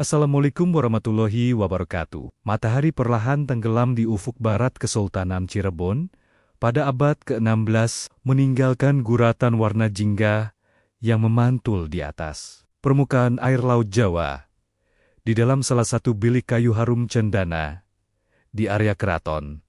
Assalamualaikum warahmatullahi wabarakatuh. Matahari perlahan tenggelam di ufuk barat Kesultanan Cirebon pada abad ke-16, meninggalkan guratan warna jingga yang memantul di atas permukaan air Laut Jawa. Di dalam salah satu bilik kayu harum cendana, di area keraton,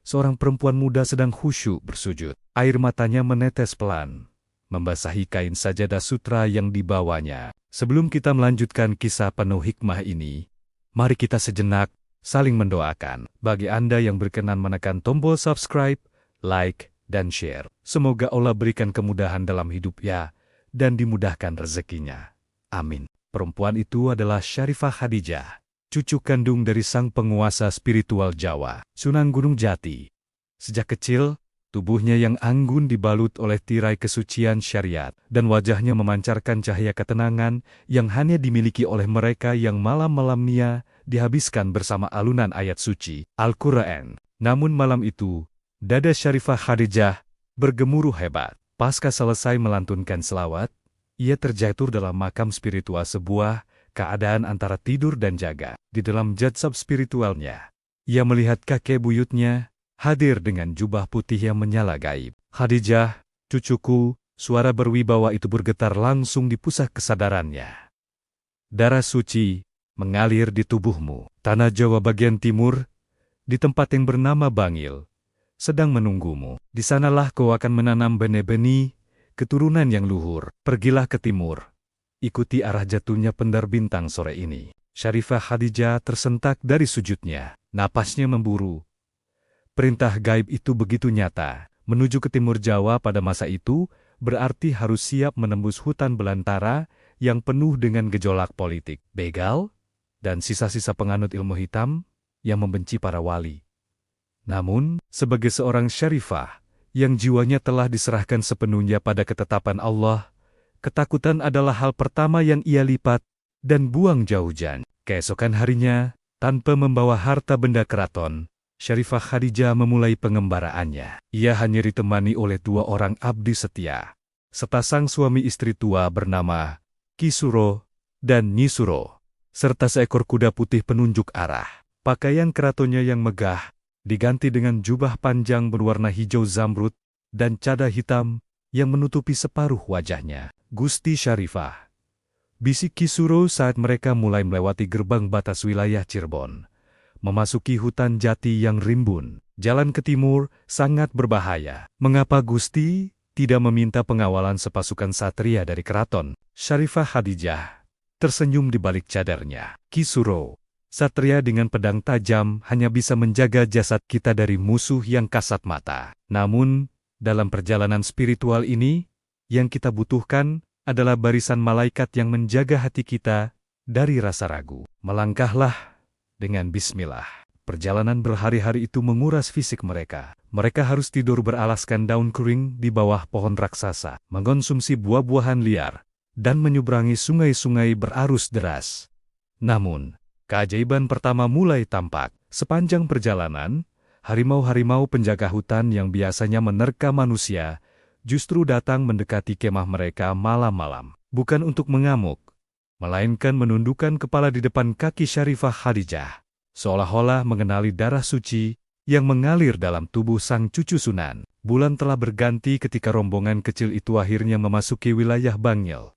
seorang perempuan muda sedang khusyuk bersujud. Air matanya menetes pelan, membasahi kain sajadah sutra yang dibawanya. Sebelum kita melanjutkan kisah penuh hikmah ini, mari kita sejenak saling mendoakan. Bagi Anda yang berkenan menekan tombol subscribe, like, dan share, semoga Allah berikan kemudahan dalam hidupnya dan dimudahkan rezekinya. Amin. Perempuan itu adalah Syarifah Khadijah, cucu kandung dari sang penguasa spiritual Jawa, Sunan Gunung Jati. Sejak kecil, tubuhnya yang anggun dibalut oleh tirai kesucian syariat, dan wajahnya memancarkan cahaya ketenangan yang hanya dimiliki oleh mereka yang malam-malamnya dihabiskan bersama alunan ayat suci Al-Quran. Namun malam itu, dada Syarifah Khadijah bergemuruh hebat. Pasca selesai melantunkan selawat, ia terjatuh dalam makam spiritual, sebuah keadaan antara tidur dan jaga. Di dalam jadzab spiritualnya, ia melihat kakek buyutnya hadir dengan jubah putih yang menyala gaib. "Khadijah, cucuku," suara berwibawa itu bergetar langsung di pusat kesadarannya. "Darah suci mengalir di tubuhmu. Tanah Jawa bagian timur, di tempat yang bernama Bangil, sedang menunggumu. Di sanalah kau akan menanam benih-benih keturunan yang luhur. Pergilah ke timur, ikuti arah jatuhnya pendar bintang sore ini." Syarifah Khadijah tersentak dari sujudnya, napasnya memburu. Perintah gaib itu begitu nyata. Menuju ke timur Jawa pada masa itu berarti harus siap menembus hutan belantara yang penuh dengan gejolak politik, begal, dan sisa-sisa penganut ilmu hitam yang membenci para wali. Namun, sebagai seorang Syarifah yang jiwanya telah diserahkan sepenuhnya pada ketetapan Allah, ketakutan adalah hal pertama yang ia lipat dan buang jauh-jauh. Keesokan harinya, tanpa membawa harta benda keraton, Syarifah Khadijah memulai pengembaraannya. Ia hanya ditemani oleh dua orang abdi setia, sepasang suami istri tua bernama Ki Suro dan Nyi Suro, serta seekor kuda putih penunjuk arah. Pakaian keratonnya yang megah diganti dengan jubah panjang berwarna hijau zamrud dan cadar hitam yang menutupi separuh wajahnya. "Gusti Syarifah," bisik Ki Suro saat mereka mulai melewati gerbang batas wilayah Cirebon, memasuki hutan jati yang rimbun. "Jalan ke timur sangat berbahaya. Mengapa Gusti tidak meminta pengawalan sepasukan satria dari keraton?" Syarifah Khadijah tersenyum di balik cadarnya. "Ki Suro, satria dengan pedang tajam hanya bisa menjaga jasad kita dari musuh yang kasat mata. Namun, dalam perjalanan spiritual ini, yang kita butuhkan adalah barisan malaikat yang menjaga hati kita dari rasa ragu. Melangkahlah dengan bismillah." Perjalanan berhari-hari itu menguras fisik mereka. Mereka harus tidur beralaskan daun kering di bawah pohon raksasa, mengonsumsi buah-buahan liar, dan menyeberangi sungai-sungai berarus deras. Namun, keajaiban pertama mulai tampak. Sepanjang perjalanan, harimau-harimau penjaga hutan yang biasanya menerka manusia justru datang mendekati kemah mereka malam-malam. Bukan untuk mengamuk, melainkan menundukkan kepala di depan kaki Syarifah Khadijah, seolah-olah mengenali darah suci yang mengalir dalam tubuh sang cucu Sunan. Bulan telah berganti ketika rombongan kecil itu akhirnya memasuki wilayah Bangil,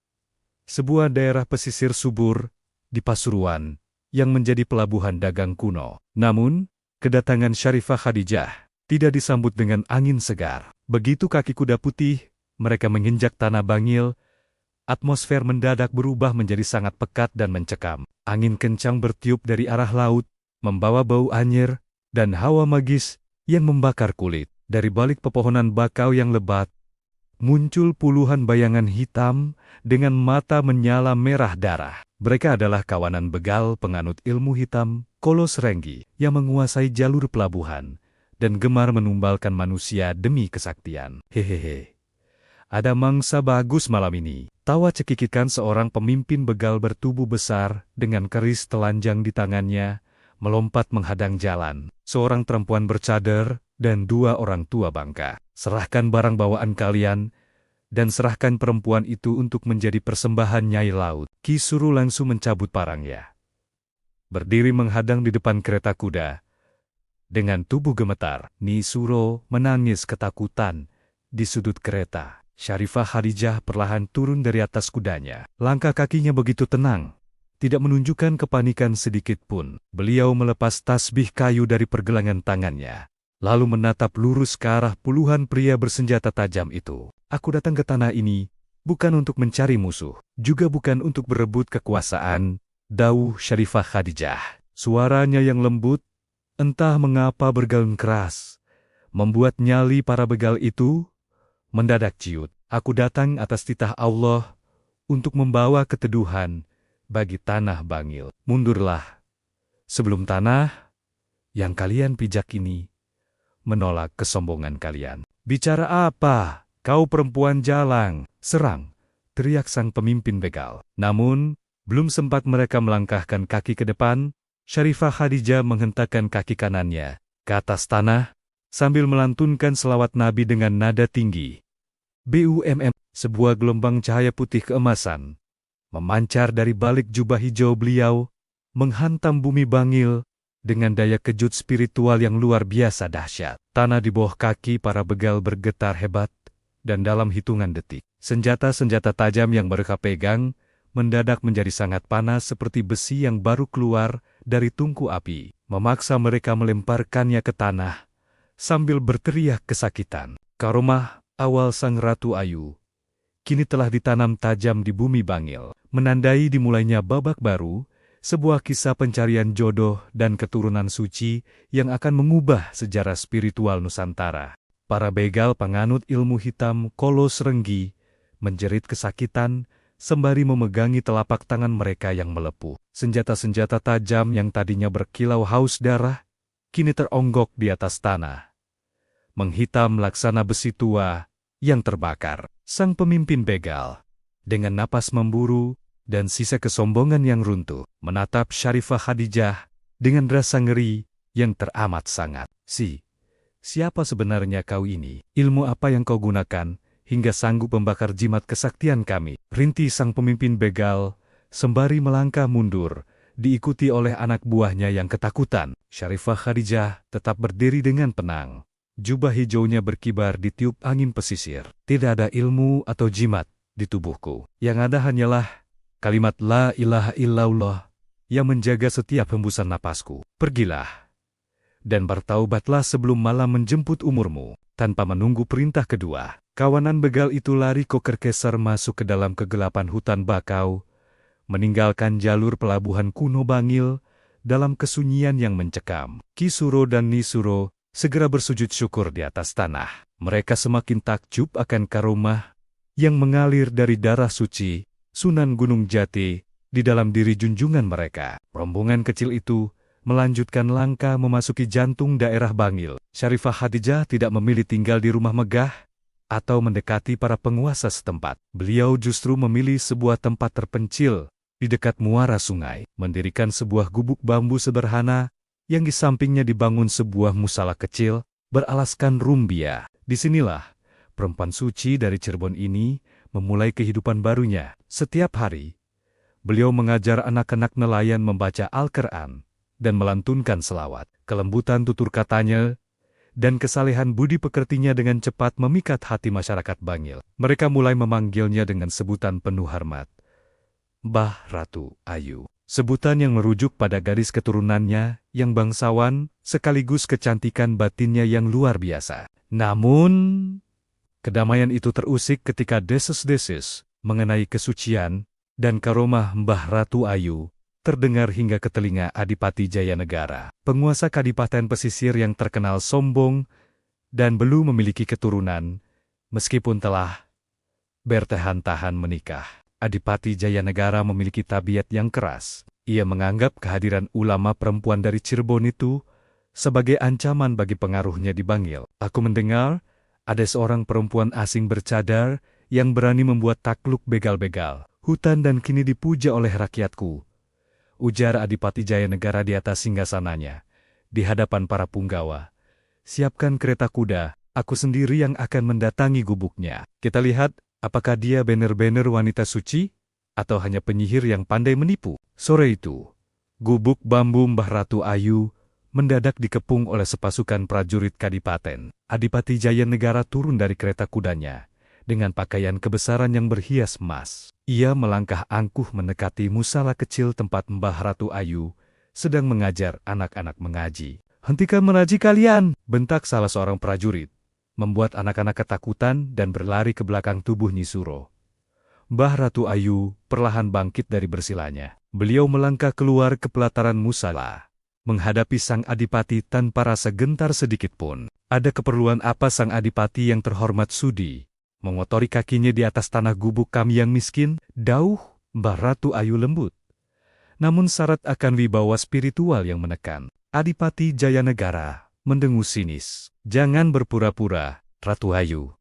sebuah daerah pesisir subur di Pasuruan yang menjadi pelabuhan dagang kuno. Namun, kedatangan Syarifah Khadijah tidak disambut dengan angin segar. Begitu kaki kuda putih mereka menginjak tanah Bangil, atmosfer mendadak berubah menjadi sangat pekat dan mencekam. Angin kencang bertiup dari arah laut, membawa bau anyir dan hawa magis yang membakar kulit. Dari balik pepohonan bakau yang lebat, muncul puluhan bayangan hitam dengan mata menyala merah darah. Mereka adalah kawanan begal penganut ilmu hitam, Kolos Renggi, yang menguasai jalur pelabuhan dan gemar menumbalkan manusia demi kesaktian. "Hehehe, ada mangsa bagus malam ini," tawa cekikikan seorang pemimpin begal bertubuh besar dengan keris telanjang di tangannya, melompat menghadang jalan. Seorang perempuan bercadar dan dua orang tua bangka. "Serahkan barang bawaan kalian dan serahkan perempuan itu untuk menjadi persembahan Nyai Laut." Ki Suro langsung mencabut parangnya. berdiri menghadang di depan kereta kuda. Dengan tubuh gemetar, Nisuro menangis ketakutan di sudut kereta. Syarifah Khadijah perlahan turun dari atas kudanya. Langkah kakinya begitu tenang, tidak menunjukkan kepanikan sedikit pun. Beliau melepas tasbih kayu dari pergelangan tangannya, lalu menatap lurus ke arah puluhan pria bersenjata tajam itu. Aku datang ke tanah ini bukan untuk mencari musuh, juga bukan untuk berebut kekuasaan, dawuh Syarifah Khadijah. Suaranya yang lembut, entah mengapa bergalun keras, membuat nyali para begal itu mendadak ciut. Aku datang atas titah Allah untuk membawa keteduhan bagi tanah Bangil. Mundurlah, sebelum tanah yang kalian pijak ini menolak kesombongan kalian. Bicara apa? Kau perempuan jalang, serang, teriak sang pemimpin begal. Namun, belum sempat mereka melangkahkan kaki ke depan, Syarifah Khadijah menghentakkan kaki kanannya ke atas tanah, sambil melantunkan selawat Nabi dengan nada tinggi. BUMM, sebuah gelombang cahaya putih keemasan, memancar dari balik jubah hijau beliau, menghantam bumi Bangil dengan daya kejut spiritual yang luar biasa dahsyat. Tanah di bawah kaki para begal bergetar hebat, dan dalam hitungan detik, senjata-senjata tajam yang mereka pegang mendadak menjadi sangat panas seperti besi yang baru keluar dari tungku api, memaksa mereka melemparkannya ke tanah, sambil berteriak kesakitan. Karomah awal sang Ratu Ayu kini telah ditanam tajam di bumi Bangil, menandai dimulainya babak baru, sebuah kisah pencarian jodoh dan keturunan suci yang akan mengubah sejarah spiritual Nusantara. Para begal penganut ilmu hitam Kolos Renggi menjerit kesakitan sembari memegangi telapak tangan mereka yang melepuh. Senjata-senjata tajam yang tadinya berkilau haus darah, kini teronggok di atas tanah, menghitam laksana besi tua yang terbakar. Sang pemimpin begal, dengan napas memburu dan sisa kesombongan yang runtuh, menatap Syarifah Khadijah dengan rasa ngeri yang teramat sangat. Siapa sebenarnya kau ini? Ilmu apa yang kau gunakan hingga sanggup membakar jimat kesaktian kami? Rintih sang pemimpin begal, sembari melangkah mundur, diikuti oleh anak buahnya yang ketakutan. Syarifah Khadijah tetap berdiri dengan tenang. Jubah hijaunya berkibar ditiup angin pesisir. Tidak ada ilmu atau jimat di tubuhku. Yang ada hanyalah kalimat La ilaha illallah yang menjaga setiap hembusan napasku. Pergilah dan bertaubatlah sebelum malam menjemput umurmu. Tanpa menunggu perintah kedua, kawanan begal itu lari koker-keser masuk ke dalam kegelapan hutan bakau, meninggalkan jalur pelabuhan kuno Bangil dalam kesunyian yang mencekam. Ki Suro dan Nisuro segera bersujud syukur di atas tanah. Mereka semakin takjub akan karomah yang mengalir dari darah suci Sunan Gunung Jati di dalam diri junjungan mereka. Rombongan kecil itu melanjutkan langkah memasuki jantung daerah Bangil. Syarifah Khadijah tidak memilih tinggal di rumah megah atau mendekati para penguasa setempat. Beliau justru memilih sebuah tempat terpencil di dekat muara sungai, mendirikan sebuah gubuk bambu sederhana yang di sampingnya dibangun sebuah musala kecil beralaskan rumbia. Disinilah perempuan suci dari Cirebon ini memulai kehidupan barunya. Setiap hari, beliau mengajar anak-anak nelayan membaca Al-Quran dan melantunkan selawat. Kelembutan tutur katanya dan kesalehan budi pekertinya dengan cepat memikat hati masyarakat Bangil. Mereka mulai memanggilnya dengan sebutan penuh hormat, Mbah Ratu Ayu. Sebutan yang merujuk pada garis keturunannya yang bangsawan sekaligus kecantikan batinnya yang luar biasa. Namun, kedamaian itu terusik ketika deses-deses mengenai kesucian dan karomah Mbah Ratu Ayu terdengar hingga ke telinga Adipati Jayanegara, penguasa kadipaten pesisir yang terkenal sombong dan belum memiliki keturunan, meskipun telah bertahan-tahan menikah. Adipati Jayanegara memiliki tabiat yang keras. Ia menganggap kehadiran ulama perempuan dari Cirebon itu sebagai ancaman bagi pengaruhnya di Bangil. Aku mendengar ada seorang perempuan asing bercadar yang berani membuat takluk begal-begal hutan dan kini dipuja oleh rakyatku, ujar Adipati Jayanegara di atas singgasananya, di hadapan para punggawa. Siapkan kereta kuda, aku sendiri yang akan mendatangi gubuknya. Kita lihat apakah dia benar-benar wanita suci, atau hanya penyihir yang pandai menipu. Sore itu, Gubuk bambu Mbah Ratu Ayu mendadak dikepung oleh sepasukan prajurit kadipaten. Adipati Jayanegara turun dari kereta kudanya dengan pakaian kebesaran yang berhias emas. Ia melangkah angkuh mendekati musala kecil tempat Mbah Ratu Ayu sedang mengajar anak-anak mengaji. "Hentikan mengaji kalian!" bentak salah seorang prajurit, membuat anak-anak ketakutan dan berlari ke belakang tubuh Nyi Suro. Mbah Ratu Ayu perlahan bangkit dari bersilanya. Beliau melangkah keluar ke pelataran musala, menghadapi sang adipati tanpa rasa gentar sedikit pun. Ada keperluan apa sang adipati yang terhormat sudi mengotori kakinya di atas tanah gubuk kami yang miskin? Dauh Mbah Ratu Ayu lembut, namun syarat akan wibawa spiritual yang menekan. Adipati Jayanegara mendengus sinis. "Jangan berpura-pura, Ratu Ayu.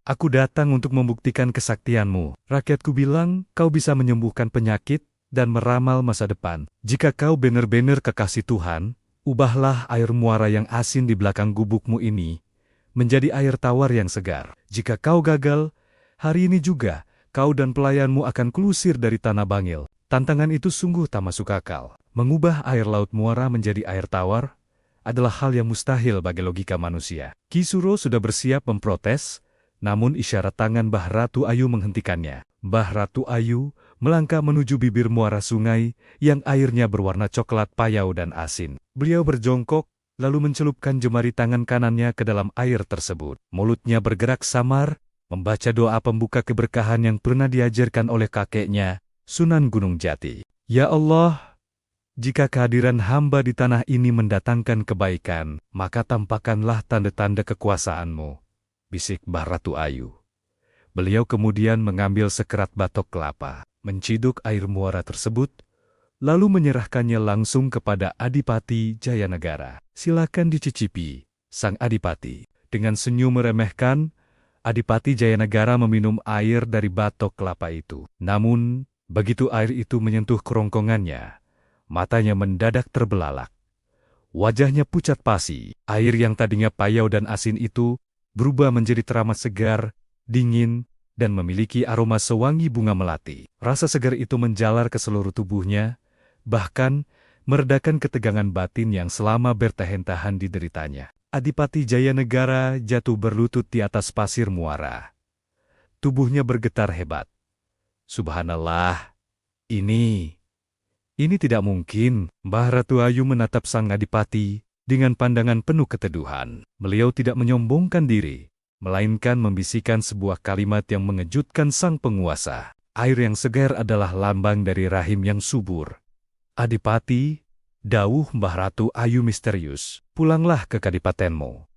Aku datang untuk membuktikan kesaktianmu. Rakyatku bilang kau bisa menyembuhkan penyakit dan meramal masa depan. Jika kau benar-benar kekasih Tuhan, ubahlah air muara yang asin di belakang gubukmu ini menjadi air tawar yang segar. Jika kau gagal, hari ini juga kau dan pelayanmu akan kelusir dari Tanah Bangil." Tantangan itu sungguh tak masuk akal. Mengubah air laut muara menjadi air tawar adalah hal yang mustahil bagi logika manusia. Ki Suro sudah bersiap memprotes, namun isyarat tangan Mbah Ratu Ayu menghentikannya. Mbah Ratu Ayu melangkah menuju bibir muara sungai yang airnya berwarna coklat payau dan asin. Beliau berjongkok, lalu mencelupkan jemari tangan kanannya ke dalam air tersebut. Mulutnya bergerak samar, membaca doa pembuka keberkahan yang pernah diajarkan oleh kakeknya, Sunan Gunung Jati. "Ya Allah, jika kehadiran hamba di tanah ini mendatangkan kebaikan, maka tampakkanlah tanda-tanda kekuasaan-Mu," bisik Mbah Ratu Ayu. Beliau kemudian mengambil sekerat batok kelapa, menciduk air muara tersebut, lalu menyerahkannya langsung kepada Adipati Jayanegara. "Silakan dicicipi, Sang Adipati." Dengan senyum meremehkan, Adipati Jayanegara meminum air dari batok kelapa itu. Namun, begitu air itu menyentuh kerongkongannya, matanya mendadak terbelalak. Wajahnya pucat pasi. Air yang tadinya payau dan asin itu berubah menjadi teramat segar, dingin, dan memiliki aroma sewangi bunga melati. Rasa segar itu menjalar ke seluruh tubuhnya, bahkan meredakan ketegangan batin yang selama bertahan-tahan dideritanya. Adipati Jayanegara jatuh berlutut di atas pasir muara. Tubuhnya bergetar hebat. "Subhanallah, ini tidak mungkin." Mbah Ratu Ayu menatap sang adipati dengan pandangan penuh keteduhan. Beliau tidak menyombongkan diri, melainkan membisikkan sebuah kalimat yang mengejutkan sang penguasa. "Air yang segar adalah lambang dari rahim yang subur. Adipati," dawuh Mbah Ratu Ayu misterius, "pulanglah ke kadipatenmu.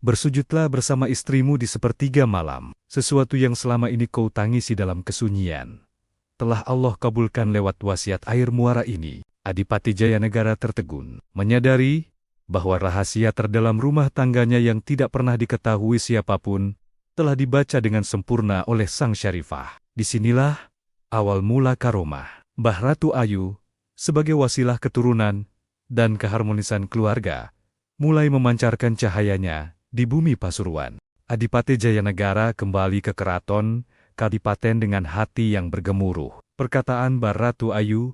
Bersujudlah bersama istrimu di sepertiga malam. Sesuatu yang selama ini kau tangisi dalam kesunyian telah Allah kabulkan lewat wasiat air muara ini." Adipati Jayanegara tertegun, menyadari bahwa rahasia terdalam rumah tangganya yang tidak pernah diketahui siapapun telah dibaca dengan sempurna oleh sang Syarifah. Disinilah awal mula karomah. Mbah Ratu Ayu, sebagai wasilah keturunan dan keharmonisan keluarga, mulai memancarkan cahayanya di bumi Pasuruan. Adipati Jayanegara kembali ke keraton Kadipaten dengan hati yang bergemuruh. Perkataan Mbah Ratu Ayu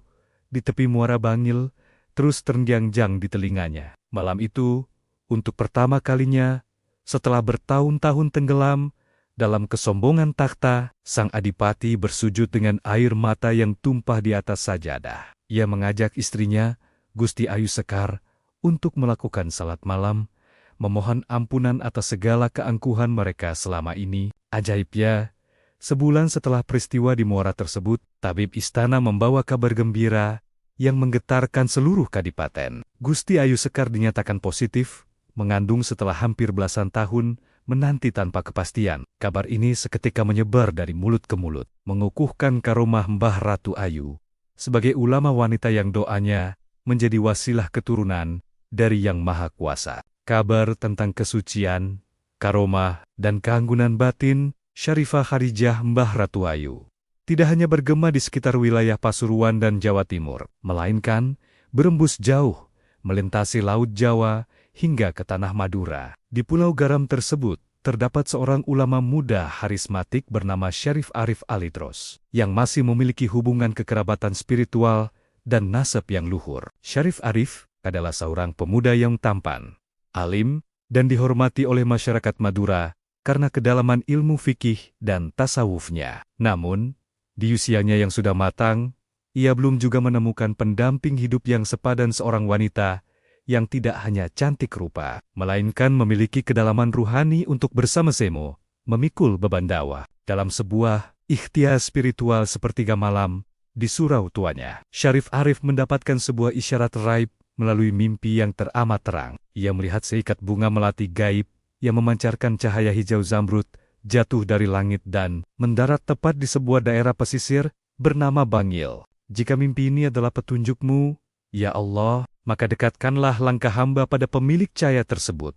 di tepi muara Bangil terus terngiang-ngiang di telinganya. Malam itu, untuk pertama kalinya, setelah bertahun-tahun tenggelam dalam kesombongan takhta, sang adipati bersujud dengan air mata yang tumpah di atas sajadah. Ia mengajak istrinya, Gusti Ayu Sekar, untuk melakukan salat malam, memohon ampunan atas segala keangkuhan mereka selama ini. Ajaibnya, sebulan setelah peristiwa di muara tersebut, tabib istana membawa kabar gembira yang menggetarkan seluruh kadipaten. Gusti Ayu Sekar dinyatakan positif, mengandung setelah hampir belasan tahun menanti tanpa kepastian. Kabar ini seketika menyebar dari mulut ke mulut, mengukuhkan karomah Mbah Ratu Ayu sebagai ulama wanita yang doanya menjadi wasilah keturunan dari Yang Maha Kuasa. Kabar tentang kesucian, karomah, dan keanggunan batin Syarifah Kharijah Mbah Ratu Ayu tidak hanya bergema di sekitar wilayah Pasuruan dan Jawa Timur, melainkan berembus jauh, melintasi Laut Jawa hingga ke tanah Madura. Di Pulau Garam tersebut, terdapat seorang ulama muda harismatik bernama Syarif Arif Alidros, yang masih memiliki hubungan kekerabatan spiritual dan nasab yang luhur. Syarif Arif adalah seorang pemuda yang tampan, alim, dan dihormati oleh masyarakat Madura karena kedalaman ilmu fikih dan tasawufnya. Namun, di usianya yang sudah matang, ia belum juga menemukan pendamping hidup yang sepadan seorang wanita yang tidak hanya cantik rupa, melainkan memiliki kedalaman ruhani untuk bersama-sama memikul beban dakwah dalam sebuah ikhtiar spiritual sepertiga malam di surau tuanya. Syarif Arif mendapatkan sebuah isyarat raib melalui mimpi yang teramat terang. Ia melihat seikat bunga melati gaib yang memancarkan cahaya hijau zamrud jatuh dari langit dan mendarat tepat di sebuah daerah pesisir bernama Bangil. Jika mimpi ini adalah petunjukmu, ya Allah, maka dekatkanlah langkah hamba pada pemilik cahaya tersebut.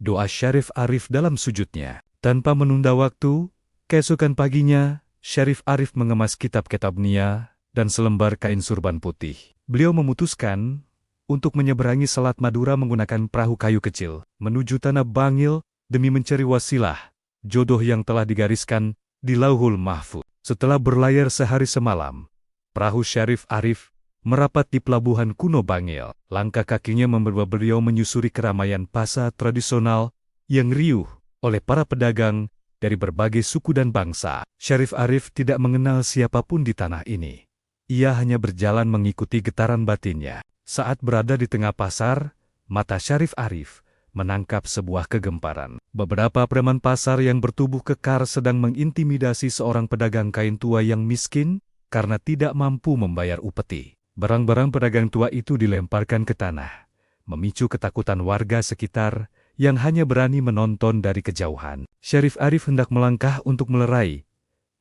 Doa Syarif Arif dalam sujudnya. Tanpa menunda waktu, keesokan paginya, Syarif Arif mengemas kitab-kitab Nia dan selembar kain surban putih. Beliau memutuskan untuk menyeberangi Selat Madura menggunakan perahu kayu kecil menuju tanah Bangil demi mencari wasilah jodoh yang telah digariskan di Lauhul Mahfuz. Setelah berlayar sehari semalam, perahu Syarif Arif merapat di pelabuhan kuno Bangil. Langkah kakinya membawa beliau menyusuri keramaian pasar tradisional yang riuh oleh para pedagang dari berbagai suku dan bangsa. Syarif Arif tidak mengenal siapapun di tanah ini. Ia hanya berjalan mengikuti getaran batinnya. Saat berada di tengah pasar, mata Syarif Arif menangkap sebuah kegemparan. Beberapa preman pasar yang bertubuh kekar sedang mengintimidasi seorang pedagang kain tua yang miskin karena tidak mampu membayar upeti. Barang-barang pedagang tua itu dilemparkan ke tanah, memicu ketakutan warga sekitar yang hanya berani menonton dari kejauhan. Syarif Arif hendak melangkah untuk melerai,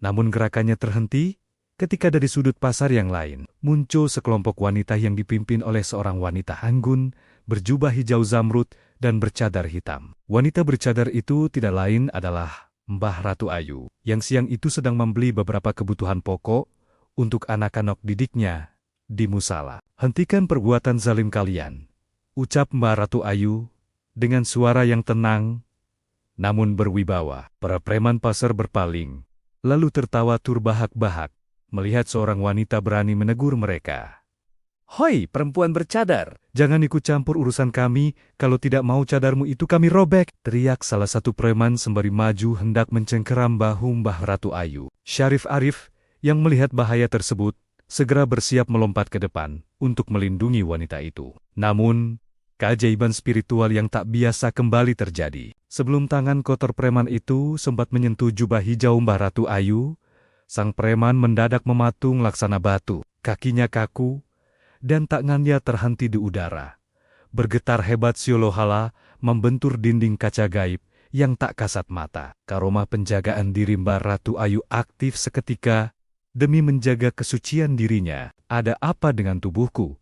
namun gerakannya terhenti ketika dari sudut pasar yang lain muncul sekelompok wanita yang dipimpin oleh seorang wanita anggun, berjubah hijau zamrud dan bercadar hitam. Wanita bercadar itu tidak lain adalah Mbah Ratu Ayu, yang siang itu sedang membeli beberapa kebutuhan pokok untuk anak-anak didiknya di musala. "Hentikan perbuatan zalim kalian," ucap Mbah Ratu Ayu dengan suara yang tenang, namun berwibawa. Para preman pasar berpaling, lalu tertawa terbahak-bahak melihat seorang wanita berani menegur mereka. "Hoi, perempuan bercadar, jangan ikut campur urusan kami, kalau tidak mau cadarmu itu kami robek," teriak salah satu preman sembari maju hendak mencengkeram bahu Mbah Ratu Ayu. Syarif Arif yang melihat bahaya tersebut segera bersiap melompat ke depan untuk melindungi wanita itu. Namun, keajaiban spiritual yang tak biasa kembali terjadi. Sebelum tangan kotor preman itu sempat menyentuh jubah hijau Mbah Ratu Ayu, sang preman mendadak mematung laksana batu. Kakinya kaku, dan tangannya terhenti di udara. Bergetar hebat Siolohala membentur dinding kaca gaib yang tak kasat mata. Karomah penjagaan diri Mbah Ratu Ayu aktif seketika demi menjaga kesucian dirinya. "Ada apa dengan tubuhku?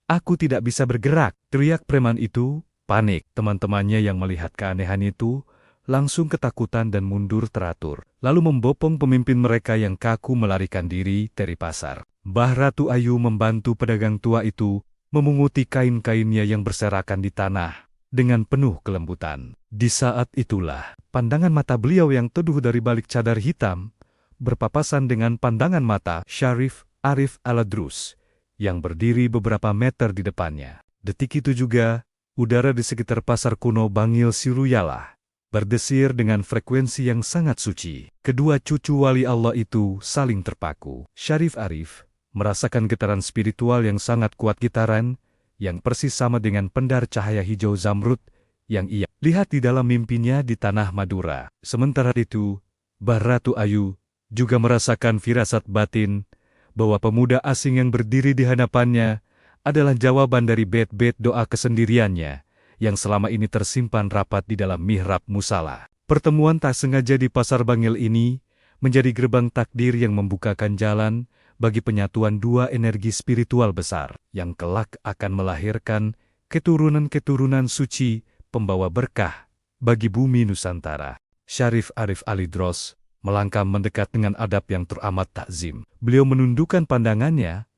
Aku tidak bisa bergerak," teriak preman itu, panik. Teman-temannya yang melihat keanehan itu langsung ketakutan dan mundur teratur, lalu membopong pemimpin mereka yang kaku melarikan diri dari pasar. Mbah Ratu Ayu membantu pedagang tua itu memunguti kain-kainnya yang berserakan di tanah dengan penuh kelembutan. Di saat itulah, pandangan mata beliau yang teduh dari balik cadar hitam berpapasan dengan pandangan mata Syarif Arif Aladrus yang berdiri beberapa meter di depannya. Detik itu juga, udara di sekitar pasar kuno Bangil Siruyalah berdesir dengan frekuensi yang sangat suci. Kedua cucu wali Allah itu saling terpaku. Syarif Arif merasakan getaran spiritual yang sangat kuat, getaran yang persis sama dengan pendar cahaya hijau zamrud yang ia lihat di dalam mimpinya di tanah Madura. Sementara itu, Mbah Ratu Ayu juga merasakan firasat batin bahwa pemuda asing yang berdiri di hadapannya adalah jawaban dari bait-bait doa kesendiriannya yang selama ini tersimpan rapat di dalam mihrab musala. Pertemuan tak sengaja di pasar Bangil ini menjadi gerbang takdir yang membukakan jalan bagi penyatuan dua energi spiritual besar yang kelak akan melahirkan keturunan-keturunan suci pembawa berkah bagi bumi Nusantara. Syarif Arif Alidros melangkah mendekat dengan adab yang teramat takzim. Beliau menundukkan pandangannya,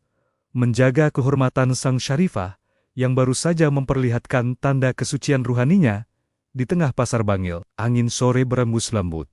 menjaga kehormatan sang syarifah yang baru saja memperlihatkan tanda kesucian ruhaninya di tengah pasar Bangil. Angin sore berembus lembut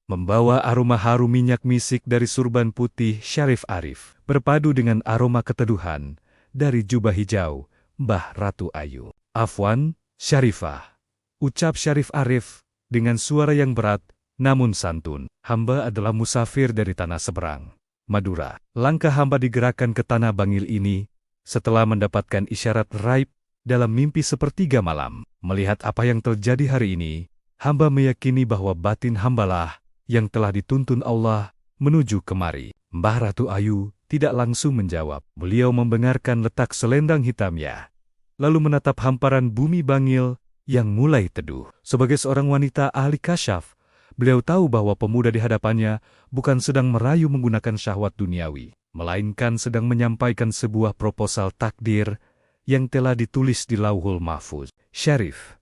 membawa aroma harum minyak misik dari surban putih Syarif Arif, berpadu dengan aroma keteduhan dari jubah hijau Mbah Ratu Ayu. "Afwan, Syarifah," ucap Syarif Arif dengan suara yang berat namun santun. "Hamba adalah musafir dari tanah seberang, Madura." Langkah hamba digerakkan ke tanah Bangil ini setelah mendapatkan isyarat raib dalam mimpi sepertiga malam. Melihat apa yang terjadi hari ini, hamba meyakini bahwa batin hambalah yang telah dituntun Allah menuju kemari. Mbah Ratu Ayu tidak langsung menjawab. Beliau membengarkan letak selendang hitamnya, lalu menatap hamparan bumi Bangil yang mulai teduh. Sebagai seorang wanita ahli kasyaf, beliau tahu bahwa pemuda di hadapannya bukan sedang merayu menggunakan syahwat duniawi, melainkan sedang menyampaikan sebuah proposal takdir yang telah ditulis di Lauhul Mahfuz. "Syarif,"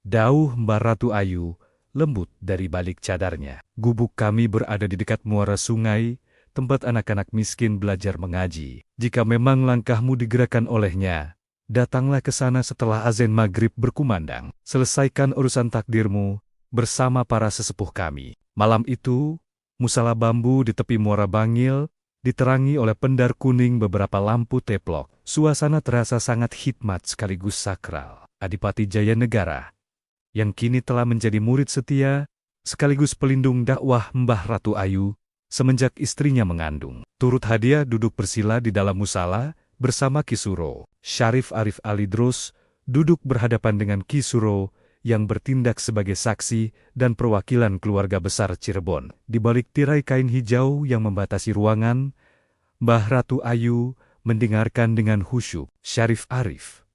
dauh Mbah Ratu Ayu lembut dari balik cadarnya, "gubuk kami berada di dekat muara sungai, tempat anak-anak miskin belajar mengaji. Jika memang langkahmu digerakkan olehnya, datanglah ke sana setelah azan maghrib berkumandang. Selesaikan urusan takdirmu bersama para sesepuh kami." Malam itu, musala bambu di tepi muara Bangil diterangi oleh pendar kuning beberapa lampu teplok. Suasana terasa sangat hikmat sekaligus sakral. Adipati Jaya Negara, yang kini telah menjadi murid setia, sekaligus pelindung dakwah Mbah Ratu Ayu semenjak istrinya mengandung, turut hadir duduk bersila di dalam musala bersama Ki Suro. Syarif Arif Alidrus duduk berhadapan dengan Ki Suro yang bertindak sebagai saksi dan perwakilan keluarga besar Cirebon. Di balik tirai kain hijau yang membatasi ruangan, Mbah Ratu Ayu mendengarkan dengan khusyuk. "Syarif Arif,"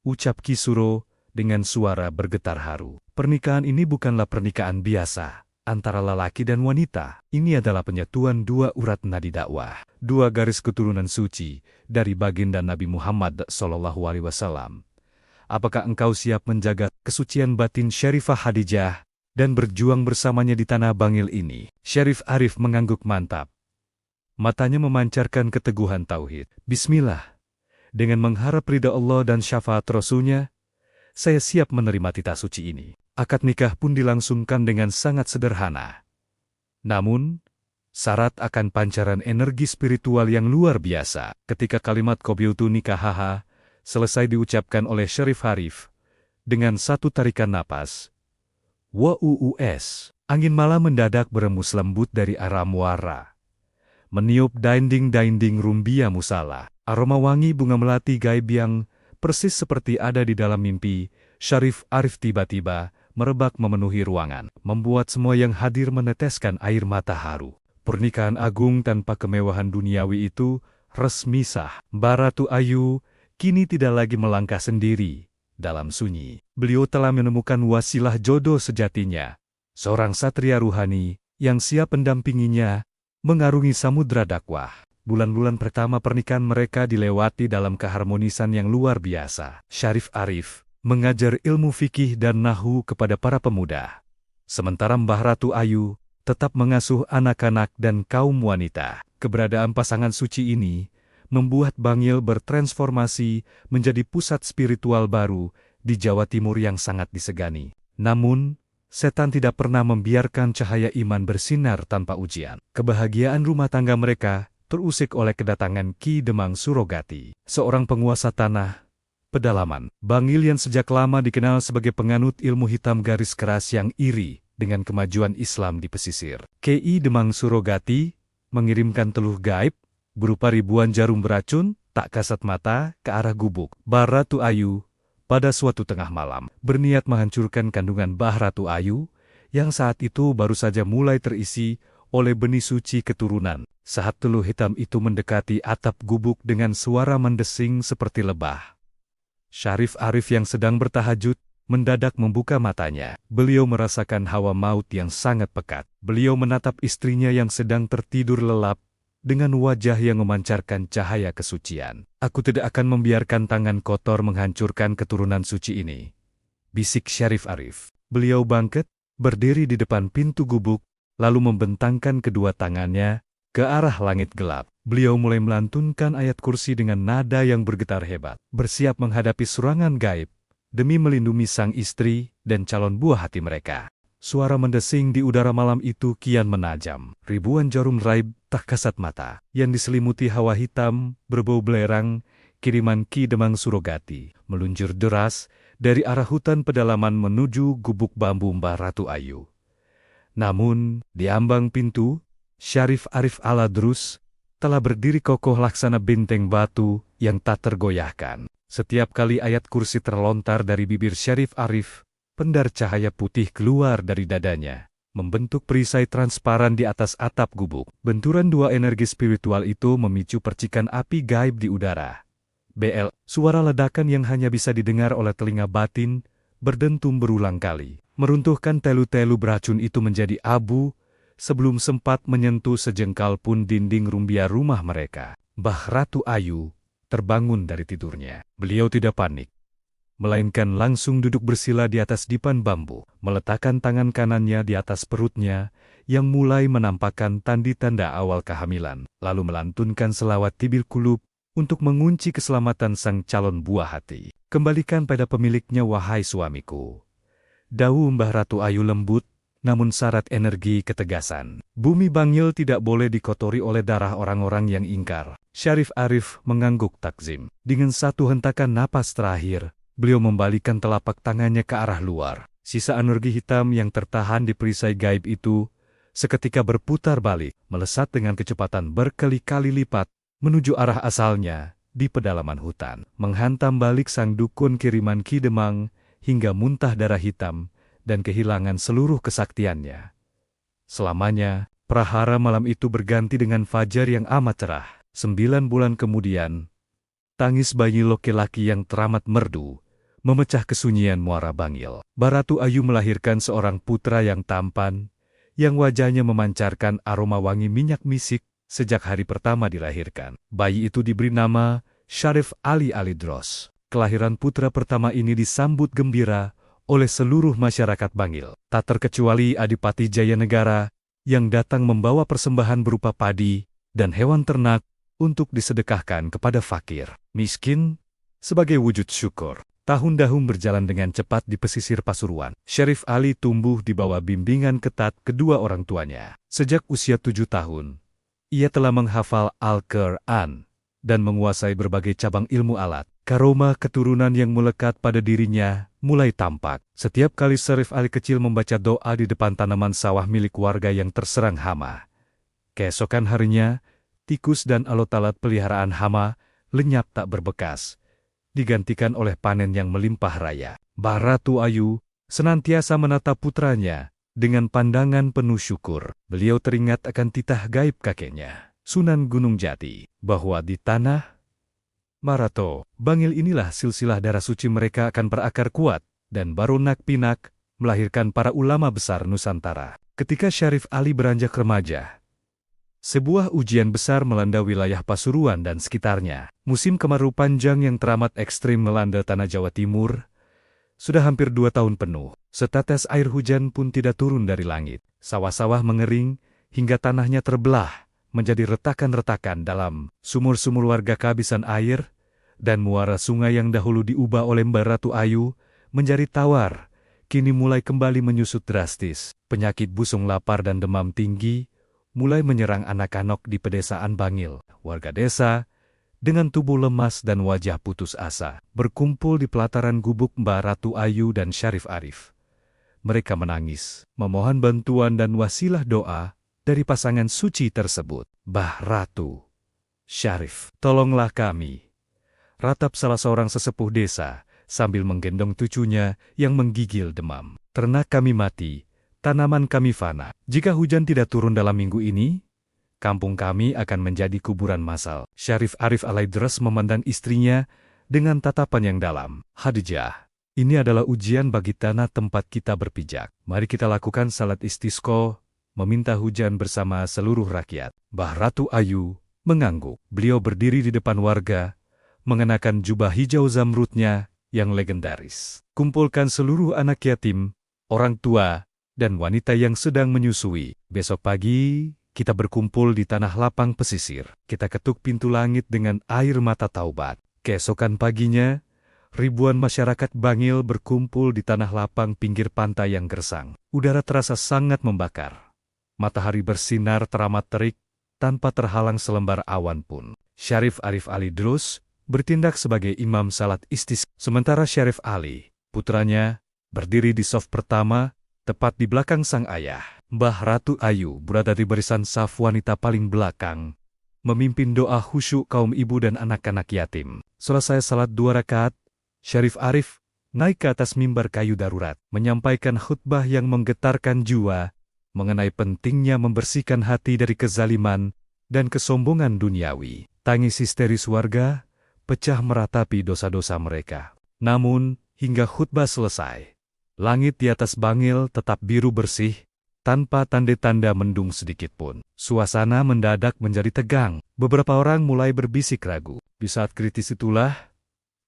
ucap Ki Suro dengan suara bergetar haru. "Pernikahan ini bukanlah pernikahan biasa antara lelaki dan wanita. Ini adalah penyatuan dua urat nadi dakwah, dua garis keturunan suci dari baginda Nabi Muhammad SAW. Apakah engkau siap menjaga kesucian batin Syarifah Hadijah dan berjuang bersamanya di tanah Bangil ini?" Syarif Arif mengangguk mantap. Matanya memancarkan keteguhan tauhid. "Bismillah. Dengan mengharap ridha Allah dan syafaat Rasulnya, saya siap menerima titah suci ini." Akad nikah pun dilangsungkan dengan sangat sederhana. Namun, syarat akan pancaran energi spiritual yang luar biasa. Ketika kalimat qabyutu nikahaha selesai diucapkan oleh Syarif Arif, dengan satu tarikan napas, "Wuus," angin malam mendadak berembus lembut dari arah muara, meniup dinding-dinding rumbia musala. Aroma wangi bunga melati gaib yang persis seperti ada di dalam mimpi Syarif Arif tiba-tiba merebak memenuhi ruangan, membuat semua yang hadir meneteskan air mata haru. Pernikahan agung tanpa kemewahan duniawi itu resmi sah. Mbah Ratu Ayu kini tidak lagi melangkah sendiri dalam sunyi. Beliau telah menemukan wasilah jodoh sejatinya, seorang satria ruhani yang siap mendampinginya mengarungi samudra dakwah. Bulan-bulan pertama pernikahan mereka dilewati dalam keharmonisan yang luar biasa. Syarif Arif mengajar ilmu fikih dan nahwu kepada para pemuda, sementara Mbah Ratu Ayu tetap mengasuh anak-anak dan kaum wanita. Keberadaan pasangan suci ini membuat Bangil bertransformasi menjadi pusat spiritual baru di Jawa Timur yang sangat disegani. Namun, setan tidak pernah membiarkan cahaya iman bersinar tanpa ujian. Kebahagiaan rumah tangga mereka terusik oleh kedatangan Ki Demang Surogati, seorang penguasa tanah pedalaman Bangil yang sejak lama dikenal sebagai penganut ilmu hitam garis keras yang iri dengan kemajuan Islam di pesisir. Ki Demang Surogati mengirimkan teluh gaib berupa ribuan jarum beracun tak kasat mata ke arah gubuk Mbah Ratu Ayu pada suatu tengah malam, berniat menghancurkan kandungan Mbah Ratu Ayu yang saat itu baru saja mulai terisi oleh benih suci keturunan. Saat teluh hitam itu mendekati atap gubuk dengan suara mendesing seperti lebah, Syarif Arif yang sedang bertahajud mendadak membuka matanya. Beliau merasakan hawa maut yang sangat pekat. Beliau menatap istrinya yang sedang tertidur lelap dengan wajah yang memancarkan cahaya kesucian. "Aku tidak akan membiarkan tangan kotor menghancurkan keturunan suci ini," bisik Syarif Arif. Beliau bangkit, berdiri di depan pintu gubuk, lalu membentangkan kedua tangannya ke arah langit gelap. Beliau mulai melantunkan ayat kursi dengan nada yang bergetar hebat, bersiap menghadapi serangan gaib demi melindungi sang istri dan calon buah hati mereka. Suara mendesing di udara malam itu kian menajam. Ribuan jarum raib tak kasat mata, yang diselimuti hawa hitam, berbau belerang, kiriman Ki Demang Surogati, meluncur deras dari arah hutan pedalaman menuju gubuk bambu Mbah Ratu Ayu. Namun, di ambang pintu, Syarif Arif Aladrus telah berdiri kokoh laksana benteng batu yang tak tergoyahkan. Setiap kali ayat kursi terlontar dari bibir Syarif Arif, pendar cahaya putih keluar dari dadanya, membentuk perisai transparan di atas atap gubuk. Benturan dua energi spiritual itu memicu percikan api gaib di udara. BL, suara ledakan yang hanya bisa didengar oleh telinga batin, berdentum berulang kali, meruntuhkan telu-telu beracun itu menjadi abu, sebelum sempat menyentuh sejengkal pun dinding rumbia rumah mereka. Mbah Ratu Ayu terbangun dari tidurnya. Beliau tidak panik, melainkan langsung duduk bersila di atas dipan bambu, meletakkan tangan kanannya di atas perutnya, yang mulai menampakkan tanda-tanda awal kehamilan, lalu melantunkan selawat tibil kulub, untuk mengunci keselamatan sang calon buah hati. Kembalikan pada pemiliknya wahai suamiku. Dawu Mbah Ratu Ayu lembut, namun syarat energi ketegasan. Bumi Bangil tidak boleh dikotori oleh darah orang-orang yang ingkar. Syarif Arif mengangguk takzim. Dengan satu hentakan napas terakhir, beliau membalikan telapak tangannya ke arah luar. Sisa energi hitam yang tertahan di perisai gaib itu seketika berputar balik, melesat dengan kecepatan berkali-kali lipat menuju arah asalnya di pedalaman hutan, menghantam balik sang dukun kiriman Ki Demang hingga muntah darah hitam dan kehilangan seluruh kesaktiannya. Selamanya, prahara malam itu berganti dengan fajar yang amat cerah. 9 bulan kemudian, tangis bayi laki-laki yang teramat merdu memecah kesunyian Muara Bangil. Mbah Ratu Ayu melahirkan seorang putra yang tampan, yang wajahnya memancarkan aroma wangi minyak misik sejak hari pertama dilahirkan. Bayi itu diberi nama Syarif Ali Alidros. Kelahiran putra pertama ini disambut gembira oleh seluruh masyarakat Bangil, tak terkecuali Adipati Jayanegara yang datang membawa persembahan berupa padi dan hewan ternak untuk disedekahkan kepada fakir miskin. Sebagai wujud syukur, tahun-tahun berjalan dengan cepat di pesisir Pasuruan. Syarif Ali tumbuh di bawah bimbingan ketat kedua orang tuanya. Sejak usia 7 tahun, ia telah menghafal Al-Quran dan menguasai berbagai cabang ilmu alat. Karoma keturunan yang melekat pada dirinya mulai tampak. Setiap kali Syarif Ali kecil membaca doa di depan tanaman sawah milik warga yang terserang hama, keesokan harinya, tikus dan alat-alat peliharaan hama lenyap tak berbekas, digantikan oleh panen yang melimpah raya. Mbah Ratu Ayu senantiasa menatap putranya dengan pandangan penuh syukur. Beliau teringat akan titah gaib kakeknya, Sunan Gunung Jati, bahwa di tanah Marato Bangil inilah silsilah darah suci mereka akan berakar kuat, dan barunak pinak melahirkan para ulama besar Nusantara. Ketika Syarif Ali beranjak remaja, sebuah ujian besar melanda wilayah Pasuruan dan sekitarnya. Musim kemarau panjang yang teramat ekstrim melanda tanah Jawa Timur sudah hampir 2 tahun penuh. Setetes air hujan pun tidak turun dari langit. Sawah-sawah mengering hingga tanahnya terbelah menjadi retakan-retakan dalam. Sumur-sumur warga kehabisan air, dan muara sungai yang dahulu diubah oleh Mbah Ratu Ayu menjadi tawar, kini mulai kembali menyusut drastis. Penyakit busung lapar dan demam tinggi mulai menyerang anak-anak di pedesaan Bangil. Warga desa, dengan tubuh lemas dan wajah putus asa, berkumpul di pelataran gubuk Mbah Ratu Ayu dan Syarif Arif. Mereka menangis, memohon bantuan dan wasilah doa dari pasangan suci tersebut. Mbah Ratu, Syarif, tolonglah kami, ratap salah seorang sesepuh desa sambil menggendong cucunya yang menggigil demam. Ternak kami mati, tanaman kami fana. Jika hujan tidak turun dalam minggu ini, kampung kami akan menjadi kuburan massal. Syarif Arif Alaidres memandang istrinya dengan tatapan yang dalam. Hadijah, ini adalah ujian bagi tanah tempat kita berpijak. Mari kita lakukan salat istisqa, meminta hujan bersama seluruh rakyat. Mbah Ratu Ayu mengangguk. Beliau berdiri di depan warga, mengenakan jubah hijau zamrudnya yang legendaris. Kumpulkan seluruh anak yatim, orang tua, dan wanita yang sedang menyusui. Besok pagi, kita berkumpul di tanah lapang pesisir. Kita ketuk pintu langit dengan air mata taubat. Keesokan paginya, ribuan masyarakat Bangil berkumpul di tanah lapang pinggir pantai yang gersang. Udara terasa sangat membakar. Matahari bersinar teramat terik, tanpa terhalang selembar awan pun. Syarif Arif Ali Drus bertindak sebagai imam salat istisqa. Sementara Syarif Ali, putranya, berdiri di saf pertama, tepat di belakang sang ayah. Mbah Ratu Ayu berada di barisan saf wanita paling belakang, memimpin doa khusyuk kaum ibu dan anak-anak yatim. Selesai salat 2 rakaat, Syarif Arif naik ke atas mimbar kayu darurat, menyampaikan khutbah yang menggetarkan jiwa mengenai pentingnya membersihkan hati dari kezaliman dan kesombongan duniawi. Tangis histeris warga pecah meratapi dosa-dosa mereka. Namun, hingga khutbah selesai, langit di atas Bangil tetap biru bersih, tanpa tanda-tanda mendung sedikit pun. Suasana mendadak menjadi tegang. Beberapa orang mulai berbisik ragu. Di saat kritis itulah,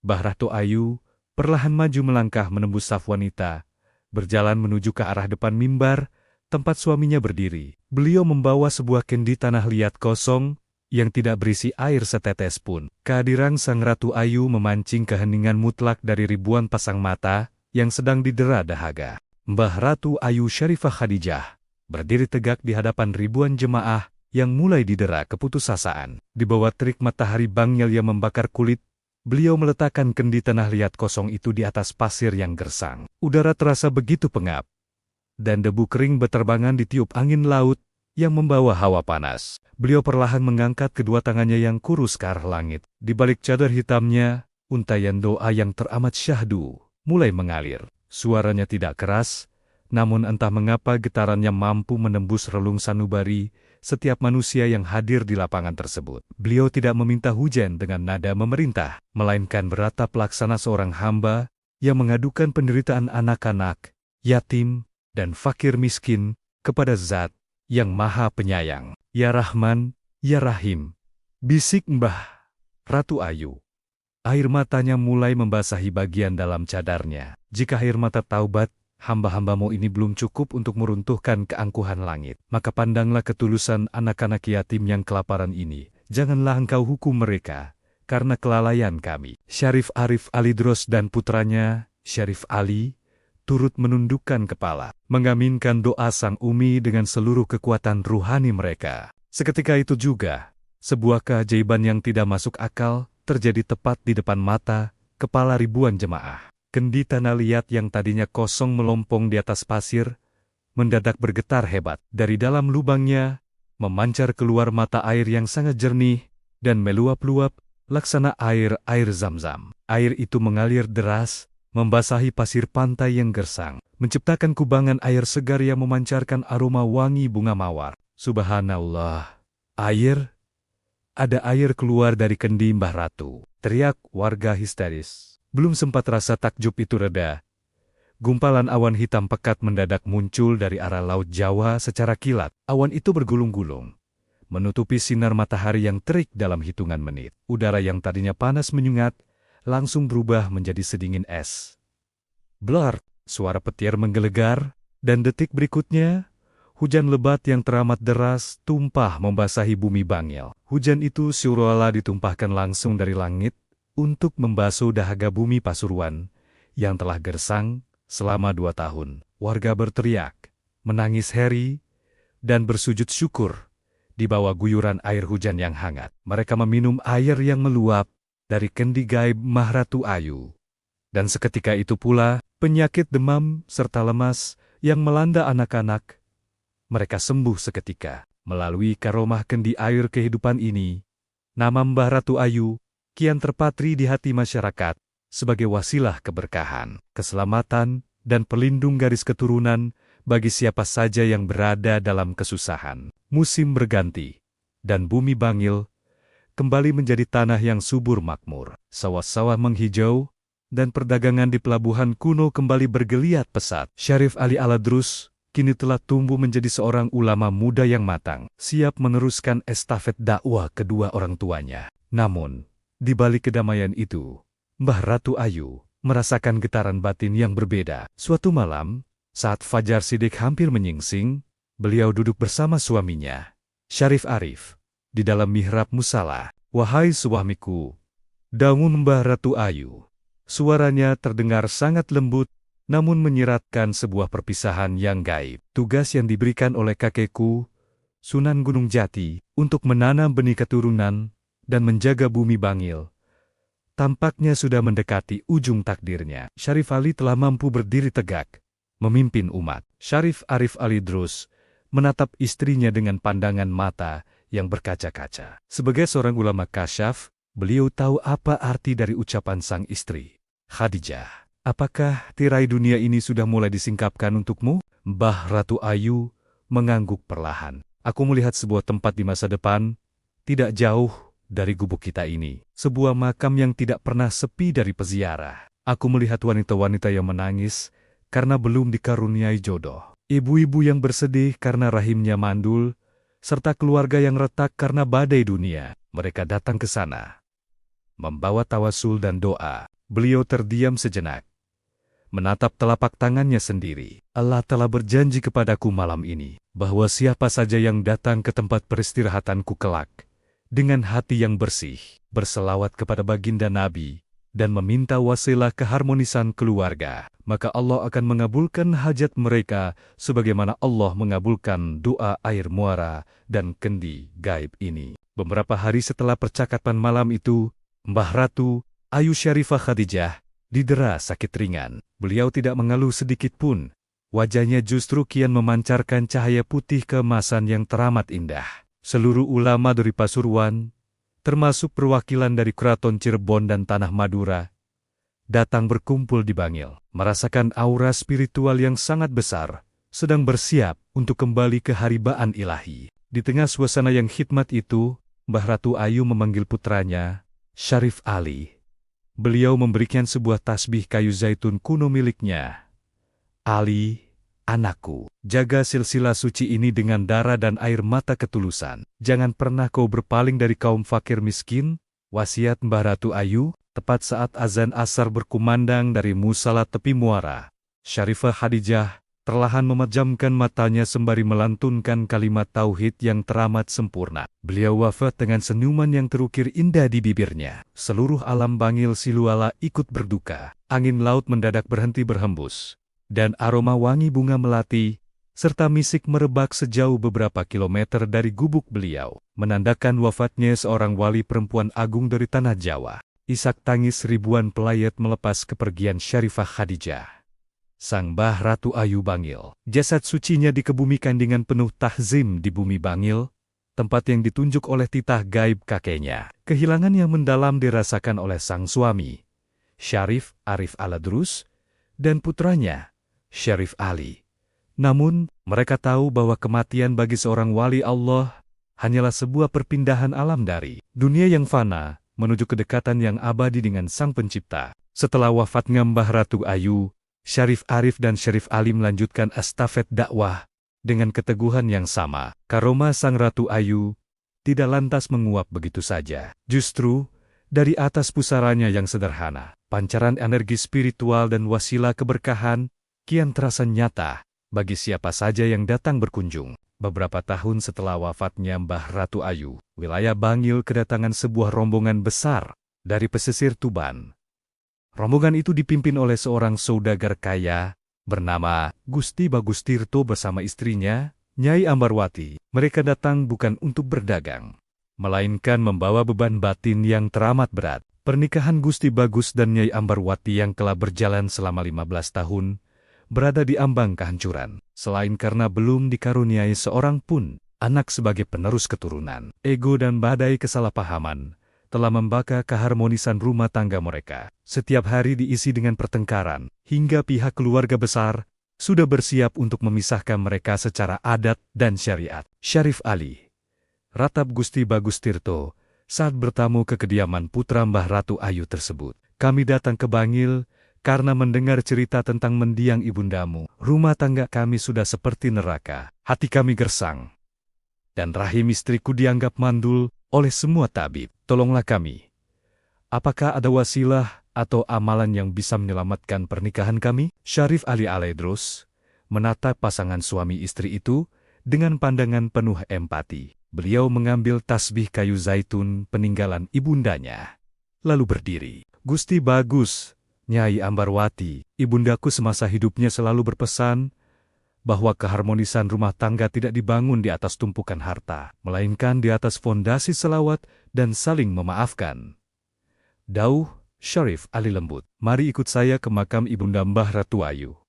Mbah Ratu Ayu perlahan maju melangkah menembus saf wanita, berjalan menuju ke arah depan mimbar, tempat suaminya berdiri. Beliau membawa sebuah kendi tanah liat kosong, yang tidak berisi air setetes pun. Kehadiran Sang Ratu Ayu memancing keheningan mutlak dari ribuan pasang mata, yang sedang didera dahaga. Mbah Ratu Ayu Syarifah Khadijah berdiri tegak di hadapan ribuan jemaah yang mulai didera keputusasaan. Di bawah terik matahari Bangil yang membakar kulit, beliau meletakkan kendi tanah liat kosong itu di atas pasir yang gersang. Udara terasa begitu pengap, dan debu kering beterbangan ditiup angin laut yang membawa hawa panas. Beliau perlahan mengangkat kedua tangannya yang kurus ke arah langit. Di balik cadar hitamnya, untayan doa yang teramat syahdu mulai mengalir. Suaranya tidak keras, namun entah mengapa getarannya mampu menembus relung sanubari setiap manusia yang hadir di lapangan tersebut. Beliau tidak meminta hujan dengan nada memerintah, melainkan beratap laksana seorang hamba yang mengadukan penderitaan anak-anak, yatim, dan fakir miskin kepada Zat yang Maha Penyayang. Ya Rahman, Ya Rahim, bisik Mbah Ratu Ayu. Air matanya mulai membasahi bagian dalam cadarnya. Jika air mata taubat, hamba-hambamu ini belum cukup untuk meruntuhkan keangkuhan langit, maka pandanglah ketulusan anak-anak yatim yang kelaparan ini. Janganlah engkau hukum mereka, karena kelalaian kami. Syarif Arif Ali Drus dan putranya, Syarif Ali, turut menundukkan kepala, mengaminkan doa sang Umi dengan seluruh kekuatan ruhani mereka. Seketika itu juga, sebuah keajaiban yang tidak masuk akal terjadi tepat di depan mata kepala ribuan jemaah. Kendi tanah liat yang tadinya kosong melompong di atas pasir, mendadak bergetar hebat. Dari dalam lubangnya, memancar keluar mata air yang sangat jernih, dan meluap-luap, laksana air Zam-Zam. Air itu mengalir deras, membasahi pasir pantai yang gersang, menciptakan kubangan air segar yang memancarkan aroma wangi bunga mawar. Subhanallah, ada air keluar dari kendi Mbah Ratu, teriak warga histeris. Belum sempat rasa takjub itu reda, gumpalan awan hitam pekat mendadak muncul dari arah Laut Jawa secara kilat. Awan itu bergulung-gulung, menutupi sinar matahari yang terik dalam hitungan menit. Udara yang tadinya panas menyungat, langsung berubah menjadi sedingin es. Blar, suara petir menggelegar, dan detik berikutnya, hujan lebat yang teramat deras tumpah membasahi bumi Bangil. Hujan itu seolah-olah ditumpahkan langsung dari langit untuk membasuh dahaga bumi Pasuruan yang telah gersang selama 2 tahun. Warga berteriak, menangis heri, dan bersujud syukur di bawah guyuran air hujan yang hangat. Mereka meminum air yang meluap dari kendi gaib Mbah Ratu Ayu. Dan seketika itu pula, penyakit demam serta lemas yang melanda anak-anak, mereka sembuh seketika. Melalui karomah kendi air kehidupan ini, nama Mbah Ratu Ayu kian terpatri di hati masyarakat sebagai wasilah keberkahan, keselamatan, dan pelindung garis keturunan bagi siapa saja yang berada dalam kesusahan. Musim berganti, dan bumi Bangil kembali menjadi tanah yang subur makmur. Sawah-sawah menghijau, dan perdagangan di pelabuhan kuno kembali bergeliat pesat. Syarif Ali Aladrus kini telah tumbuh menjadi seorang ulama muda yang matang, siap meneruskan estafet dakwah kedua orang tuanya. Namun, di balik kedamaian itu, Mbah Ratu Ayu merasakan getaran batin yang berbeda. Suatu malam, saat fajar sidik hampir menyingsing, beliau duduk bersama suaminya, Syarif Arif, di dalam mihrab musala. Wahai suamiku, daun Mbah Ratu Ayu, Suaranya terdengar sangat lembut, namun menyiratkan sebuah perpisahan yang gaib. Tugas yang diberikan oleh kakekku, Sunan Gunung Jati, untuk menanam benih keturunan dan menjaga bumi Bangil, tampaknya sudah mendekati ujung takdirnya. Syarif Ali telah mampu berdiri tegak, memimpin umat. Syarif Arif Ali Drus menatap istrinya dengan pandangan mata yang berkaca-kaca. Sebagai seorang ulama kasyaf, beliau tahu apa arti dari ucapan sang istri. Khadijah, apakah tirai dunia ini sudah mulai disingkapkan untukmu? Mbah Ratu Ayu mengangguk perlahan. Aku melihat sebuah tempat di masa depan, tidak jauh dari gubuk kita ini. Sebuah makam yang tidak pernah sepi dari peziarah. Aku melihat wanita-wanita yang menangis karena belum dikaruniai jodoh. Ibu-ibu yang bersedih karena rahimnya mandul, serta keluarga yang retak karena badai dunia. Mereka datang ke sana, membawa tawasul dan doa. Beliau terdiam sejenak, menatap telapak tangannya sendiri. Allah telah berjanji kepadaku malam ini, bahwa siapa saja yang datang ke tempat peristirahatanku kelak, dengan hati yang bersih, berselawat kepada baginda Nabi, dan meminta wasilah keharmonisan keluarga, maka Allah akan mengabulkan hajat mereka sebagaimana Allah mengabulkan doa air muara dan kendi gaib ini. Beberapa hari setelah percakapan malam itu, Mbah Ratu Ayu Syarifah Khadijah didera sakit ringan. Beliau tidak mengeluh sedikit pun. Wajahnya justru kian memancarkan cahaya putih keemasan yang teramat indah. Seluruh ulama dari Pasuruan, termasuk perwakilan dari Keraton Cirebon dan Tanah Madura, datang berkumpul di Bangil, merasakan aura spiritual yang sangat besar, sedang bersiap untuk kembali ke haribaan ilahi. Di tengah suasana yang khidmat itu, Mbah Ratu Ayu memanggil putranya, Syarif Ali. Beliau memberikan sebuah tasbih kayu zaitun kuno miliknya. Ali, anakku, jaga silsilah suci ini dengan darah dan air mata ketulusan. Jangan pernah kau berpaling dari kaum fakir miskin, wasiat Mbah Ratu Ayu. Tepat saat azan asar berkumandang dari musala tepi muara, Syarifah Khadijah perlahan memejamkan matanya sembari melantunkan kalimat tauhid yang teramat sempurna. Beliau wafat dengan senyuman yang terukir indah di bibirnya. Seluruh alam Bangil Siluala ikut berduka. Angin laut mendadak berhenti berhembus, dan aroma wangi bunga melati serta misik merebak sejauh beberapa kilometer dari gubuk beliau, menandakan wafatnya seorang wali perempuan agung dari tanah Jawa. Isak tangis ribuan pelayat melepas kepergian Syarifah Khadijah, sang Mbah Ratu Ayu Bangil. Jasad sucinya dikebumikan dengan penuh tahzim di bumi Bangil, tempat yang ditunjuk oleh titah gaib kakeknya. Kehilangan yang mendalam dirasakan oleh sang suami, Syarif Arif Aladrus, dan putranya, Syarif Ali. Namun, mereka tahu bahwa kematian bagi seorang wali Allah hanyalah sebuah perpindahan alam dari dunia yang fana menuju kedekatan yang abadi dengan Sang Pencipta. Setelah wafatnya Mbah Ratu Ayu, Syarif Arif dan Syarif Ali melanjutkan estafet dakwah dengan keteguhan yang sama. Karomah Sang Ratu Ayu tidak lantas menguap begitu saja. Justru, dari atas pusaranya yang sederhana, pancaran energi spiritual dan wasilah keberkahan kian terasa nyata bagi siapa saja yang datang berkunjung. Beberapa tahun setelah wafatnya Mbah Ratu Ayu, wilayah Bangil kedatangan sebuah rombongan besar dari pesisir Tuban. Rombongan itu dipimpin oleh seorang saudagar kaya bernama Gusti Bagus Tirto bersama istrinya, Nyai Ambarwati. Mereka datang bukan untuk berdagang, melainkan membawa beban batin yang teramat berat. Pernikahan Gusti Bagus dan Nyai Ambarwati yang telah berjalan selama 15 tahun, berada di ambang kehancuran. Selain karena belum dikaruniai seorang pun anak sebagai penerus keturunan, ego dan badai kesalahpahaman telah membakar keharmonisan rumah tangga mereka. Setiap hari diisi dengan pertengkaran, hingga pihak keluarga besar sudah bersiap untuk memisahkan mereka secara adat dan syariat. Syarif Ali, ratap Gusti Bagus Tirto, saat bertamu ke kediaman putra Mbah Ratu Ayu tersebut. Kami datang ke Bangil karena mendengar cerita tentang mendiang ibundamu. Rumah tangga kami sudah seperti neraka. Hati kami gersang, dan rahim istriku dianggap mandul oleh semua tabib. Tolonglah kami. Apakah ada wasilah atau amalan yang bisa menyelamatkan pernikahan kami? Syarif Ali Aledros menatap pasangan suami istri itu dengan pandangan penuh empati. Beliau mengambil tasbih kayu zaitun peninggalan ibundanya, lalu berdiri. Gusti Bagus, Nyai Ambarwati, ibundaku semasa hidupnya selalu berpesan bahwa keharmonisan rumah tangga tidak dibangun di atas tumpukan harta, melainkan di atas fondasi selawat dan saling memaafkan. Dauh Syarif Ali Lembut, mari ikut saya ke makam Ibunda Mbah Ratu Ayu.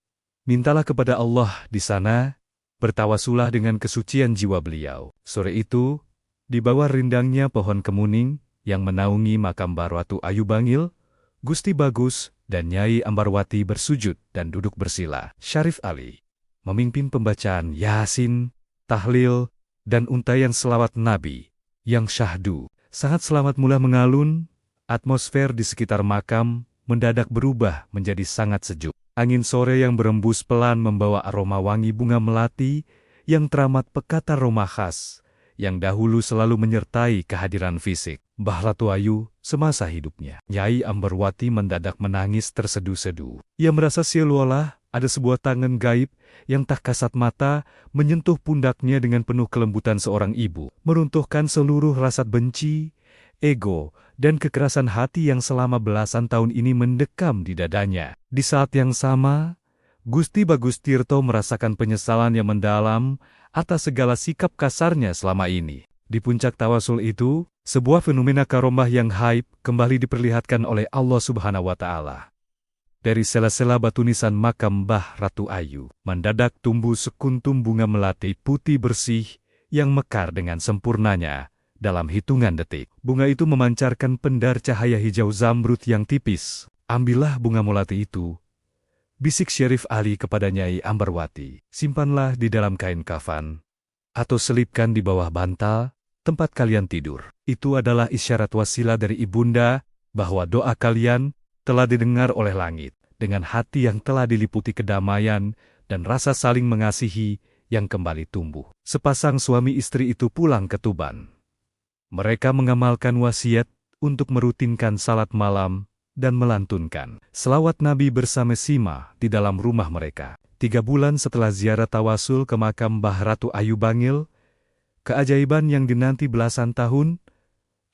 Mintalah kepada Allah di sana, bertawasulah dengan kesucian jiwa beliau. Sore itu, di bawah rindangnya pohon kemuning yang menaungi makam Mbah Ratu Ayu Bangil, Gusti Bagus dan Nyai Ambarwati bersujud dan duduk bersila. Syarif Ali memimpin pembacaan Yasin, tahlil, dan untayan selawat Nabi. Yang syahdu, saat selamat mula mengalun, atmosfer di sekitar makam mendadak berubah menjadi sangat sejuk. Angin sore yang berembus pelan membawa aroma wangi bunga melati yang teramat pekat aroma khas, yang dahulu selalu menyertai kehadiran fisik Mbah Ratu Ayu semasa hidupnya. Nyai Ambarwati mendadak menangis terseduh-seduh. Ia merasa seolah ada sebuah tangan gaib yang tak kasat mata menyentuh pundaknya dengan penuh kelembutan seorang ibu, meruntuhkan seluruh rasa benci, ego, dan kekerasan hati yang selama belasan tahun ini mendekam di dadanya. Di saat yang sama, Gusti Bagus Tirto merasakan penyesalan yang mendalam atas segala sikap kasarnya selama ini. Di puncak tawasul itu, sebuah fenomena karomah yang haib kembali diperlihatkan oleh Allah Subhanahu wa Ta'ala. Dari sela-sela batu nisan makam Mbah Ratu Ayu, mendadak tumbuh sekuntum bunga melati putih bersih yang mekar dengan sempurnanya dalam hitungan detik. Bunga itu memancarkan pendar cahaya hijau zamrud yang tipis. Ambillah bunga melati itu, bisik Syarif Ali kepada Nyai Ambarwati. Simpanlah di dalam kain kafan, atau selipkan di bawah bantal tempat kalian tidur. Itu adalah isyarat wasilah dari ibunda bahwa doa kalian telah didengar oleh langit, dengan hati yang telah diliputi kedamaian dan rasa saling mengasihi yang kembali tumbuh. Sepasang suami istri itu pulang ke Tuban. Mereka mengamalkan wasiat untuk merutinkan salat malam dan melantunkan selawat Nabi bersama Sima di dalam rumah mereka. 3 bulan setelah ziarah tawasul ke makam Mbah Ratu Ayu Bangil, keajaiban yang dinanti belasan tahun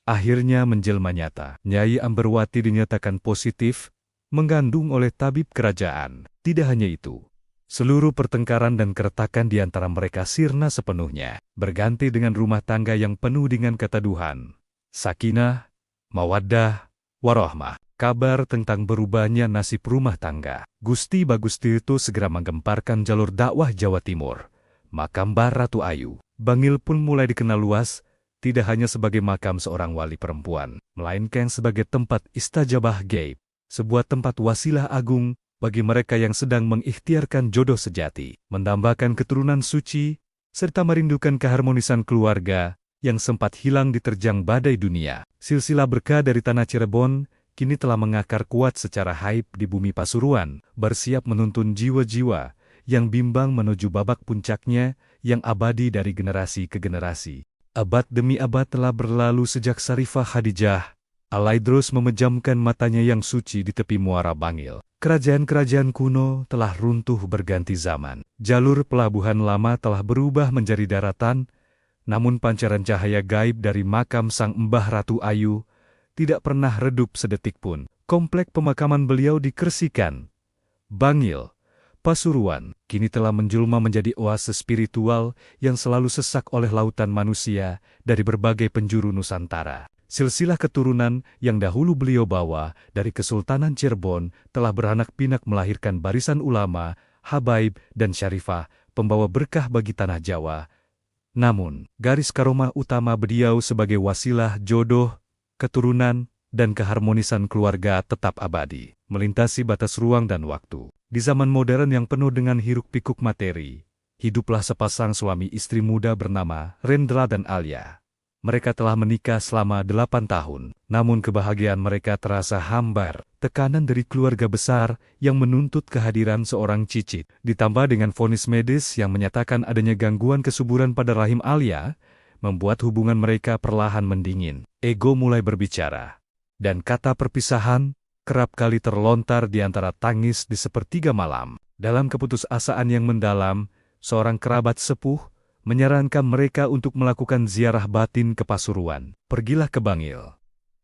akhirnya menjelma nyata. Nyai Ambarwati dinyatakan positif mengandung oleh tabib kerajaan. Tidak hanya itu, seluruh pertengkaran dan keretakan di antara mereka sirna sepenuhnya, berganti dengan rumah tangga yang penuh dengan keteduhan, sakinah, mawaddah, warahmah. Kabar tentang berubahnya nasib rumah tangga Gusti Bagus Tirto segera menggemparkan jalur dakwah Jawa Timur. Makam Mbah Ratu Ayu Bangil pun mulai dikenal luas, tidak hanya sebagai makam seorang wali perempuan, melainkan sebagai tempat istajabah gaib, sebuah tempat wasilah agung bagi mereka yang sedang mengikhtiarkan jodoh sejati, mendambakan keturunan suci, serta merindukan keharmonisan keluarga yang sempat hilang diterjang badai dunia. Silsilah berkah dari tanah Cirebon kini telah mengakar kuat secara haib di bumi Pasuruan, bersiap menuntun jiwa-jiwa yang bimbang menuju babak puncaknya yang abadi dari generasi ke generasi. Abad demi abad telah berlalu sejak Sarifah Khadijah Alaidrus memejamkan matanya yang suci di tepi Muara Bangil. Kerajaan-kerajaan kuno telah runtuh berganti zaman. Jalur pelabuhan lama telah berubah menjadi daratan, namun pancaran cahaya gaib dari makam Sang Mbah Ratu Ayu tidak pernah redup sedetik pun. Komplek pemakaman beliau di Kresikan, Bangil, Pasuruan, kini telah menjelma menjadi oase spiritual yang selalu sesak oleh lautan manusia dari berbagai penjuru Nusantara. Silsilah keturunan yang dahulu beliau bawa dari Kesultanan Cirebon telah beranak pinak melahirkan barisan ulama, habaib, dan syarifah, pembawa berkah bagi tanah Jawa. Namun, garis karomah utama beliau sebagai wasilah jodoh, keturunan, dan keharmonisan keluarga tetap abadi, melintasi batas ruang dan waktu. Di zaman modern yang penuh dengan hiruk-pikuk materi, hiduplah sepasang suami istri muda bernama Rendra dan Alia. Mereka telah menikah selama 8 tahun, namun kebahagiaan mereka terasa hambar. Tekanan dari keluarga besar yang menuntut kehadiran seorang cicit, ditambah dengan vonis medis yang menyatakan adanya gangguan kesuburan pada rahim Alia, membuat hubungan mereka perlahan mendingin. Ego mulai berbicara, dan kata perpisahan kerap kali terlontar di antara tangis di sepertiga malam. Dalam keputusasaan yang mendalam, seorang kerabat sepuh menyarankan mereka untuk melakukan ziarah batin ke Pasuruan. Pergilah ke Bangil.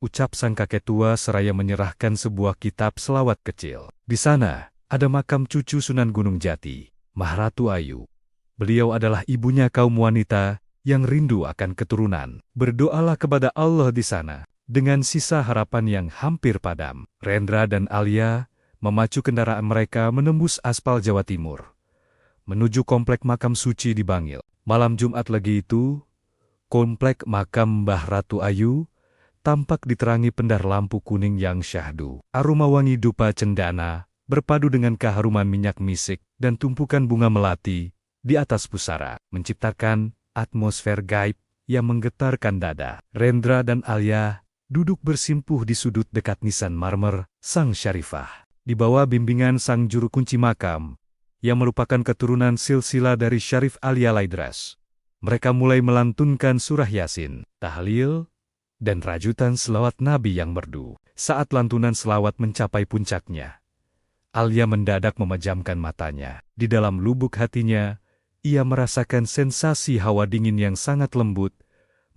ucap sang kakek tua seraya menyerahkan sebuah kitab selawat kecil. Di sana, ada makam cucu Sunan Gunung Jati, Maharatu Ayu. Beliau adalah ibunya kaum wanita yang rindu akan keturunan. Berdoalah kepada Allah di sana, dengan sisa harapan yang hampir padam. Rendra dan Alia memacu kendaraan mereka menembus aspal Jawa Timur, menuju komplek makam suci di Bangil. Malam Jumat Legi itu, komplek makam Mbah Ratu Ayu tampak diterangi pendar lampu kuning yang syahdu. Aroma wangi dupa cendana berpadu dengan keharuman minyak misik dan tumpukan bunga melati di atas pusara, menciptakan atmosfer gaib yang menggetarkan dada. Rendra dan Alia duduk bersimpuh di sudut dekat nisan marmer Sang Syarifah. Di bawah bimbingan sang juru kunci makam, yang merupakan keturunan silsilah dari Syarif Alia Laidras, mereka mulai melantunkan surah Yasin, tahlil, dan rajutan selawat Nabi yang merdu. Saat lantunan selawat mencapai puncaknya, Alia mendadak memejamkan matanya. Di dalam lubuk hatinya, ia merasakan sensasi hawa dingin yang sangat lembut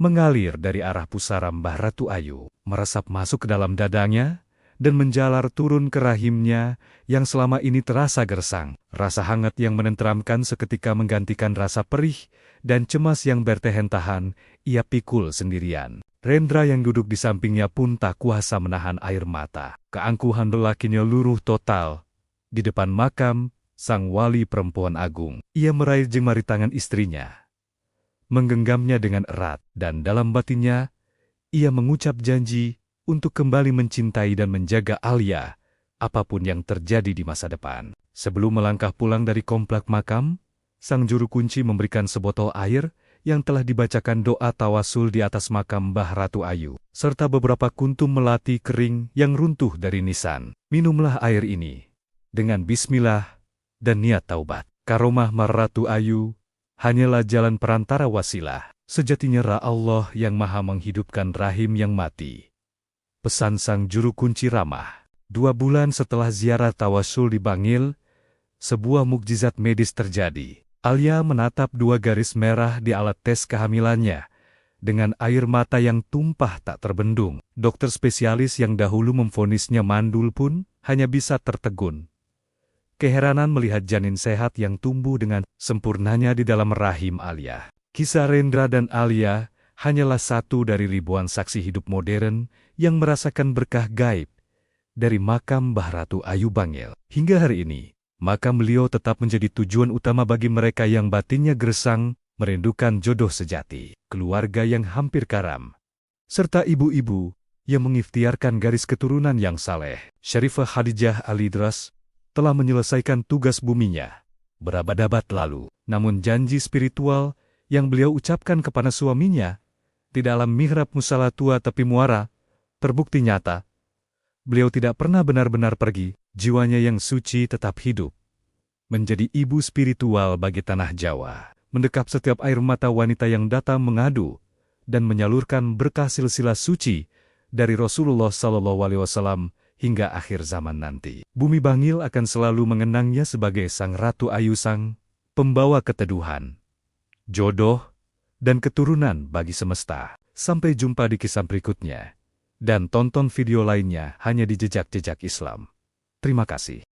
mengalir dari arah pusara Mbah Ratu Ayu, meresap masuk ke dalam dadanya dan menjalar turun ke rahimnya yang selama ini terasa gersang. Rasa hangat yang menenteramkan seketika menggantikan rasa perih dan cemas yang bertahan-tahan ia pikul sendirian. Rendra yang duduk di sampingnya pun tak kuasa menahan air mata. Keangkuhan lelakinya luruh total di depan makam sang wali perempuan agung. Ia meraih jemari tangan istrinya, menggenggamnya dengan erat, dan dalam batinnya, ia mengucap janji untuk kembali mencintai dan menjaga Alia, apapun yang terjadi di masa depan. Sebelum melangkah pulang dari komplek makam, sang juru kunci memberikan sebotol air yang telah dibacakan doa tawasul di atas makam Mbah Ratu Ayu, serta beberapa kuntum melati kering yang runtuh dari nisan. Minumlah air ini dengan bismillah dan niat taubat. Karomah Ratu Ayu hanyalah jalan perantara wasilah. Sejatinya Allah yang maha menghidupkan rahim yang mati. Pesan sang juru kunci ramah. 2 bulan setelah ziarah tawasul di Bangil, sebuah mukjizat medis terjadi. Alia menatap 2 garis merah di alat tes kehamilannya dengan air mata yang tumpah tak terbendung. Dokter spesialis yang dahulu memvonisnya mandul pun hanya bisa tertegun. Keheranan melihat janin sehat yang tumbuh dengan sempurnanya di dalam rahim Alia. Kisah Rendra dan Alia hanyalah satu dari ribuan saksi hidup modern yang merasakan berkah gaib dari makam Mbah Ratu Ayu Bangil. Hingga hari ini, makam beliau tetap menjadi tujuan utama bagi mereka yang batinnya gersang, merindukan jodoh sejati, keluarga yang hampir karam, serta ibu-ibu yang mengikhtiarkan garis keturunan yang saleh. Syarifah Khadijah Alidras telah menyelesaikan tugas buminya berabad-abad lalu. Namun janji spiritual yang beliau ucapkan kepada suaminya di dalam mihrab musala tua tepi muara terbukti nyata. Beliau tidak pernah benar-benar pergi, jiwanya yang suci tetap hidup, menjadi ibu spiritual bagi tanah Jawa, mendekap setiap air mata wanita yang datang mengadu dan menyalurkan berkah silsilah suci dari Rasulullah SAW hingga akhir zaman nanti. Bumi Bangil akan selalu mengenangnya sebagai Sang Ratu Ayu, sang pembawa keteduhan, jodoh, dan keturunan bagi semesta. Sampai jumpa di kisah berikutnya. Dan tonton video lainnya hanya di Jejak-Jejak Islam. Terima kasih.